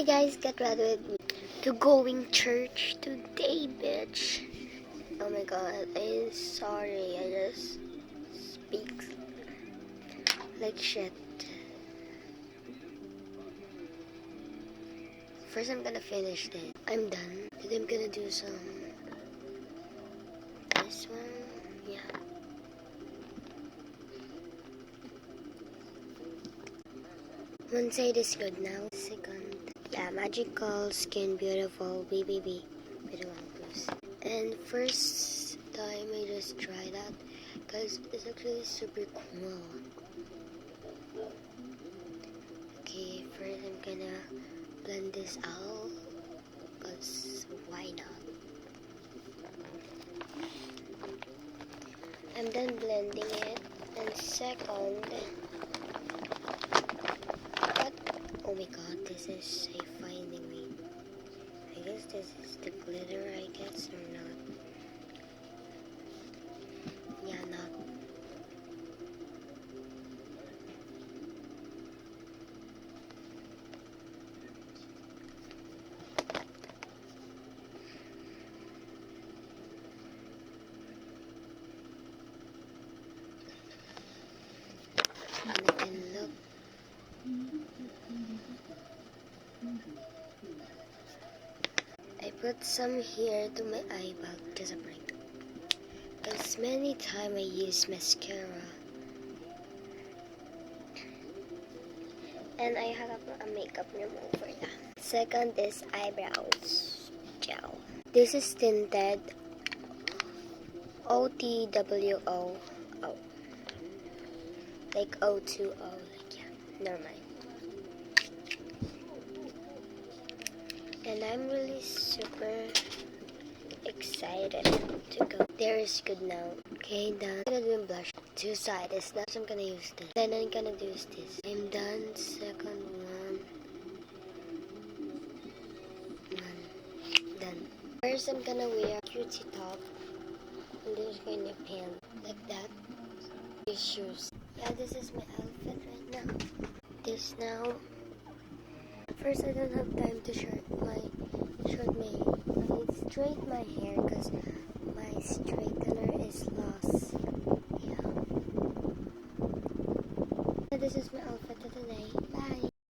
Hi guys, get ready with me to going church today, bitch. Oh my god, I'm sorry, I just speak like shit. First I'm gonna finish this. I'm done. Then I'm gonna do some this one, yeah. One side is good now. Second, yeah, magical, skin, beautiful, BBB, beautiful plus. And first time I just try that because it's actually super cool. Okay, first I'm gonna blend this out because why not? I'm done blending it. And second, what? Oh my god, this is a finding me. I guess this is the glitter, I guess, or not. Yeah, not. And I can look. I put some here to my eye bag, just a break. Because many times I use mascara. And I have a makeup remover now. Second is eyebrows gel. This is tinted OTWO. Oh. Like O2O. Like, yeah, never mind. And I'm really super excited to go. There is good now. Okay, done. I'm gonna do blush. Two sides. Now I'm gonna use this. Then I'm gonna do this. I'm done. Second one. Done. First, I'm gonna wear a cutie top. And then I'm gonna pant like that. These shoes. Yeah, this is my outfit right now. This now. First, I don't have time to straight my hair because my straightener is lost. Yeah. This is my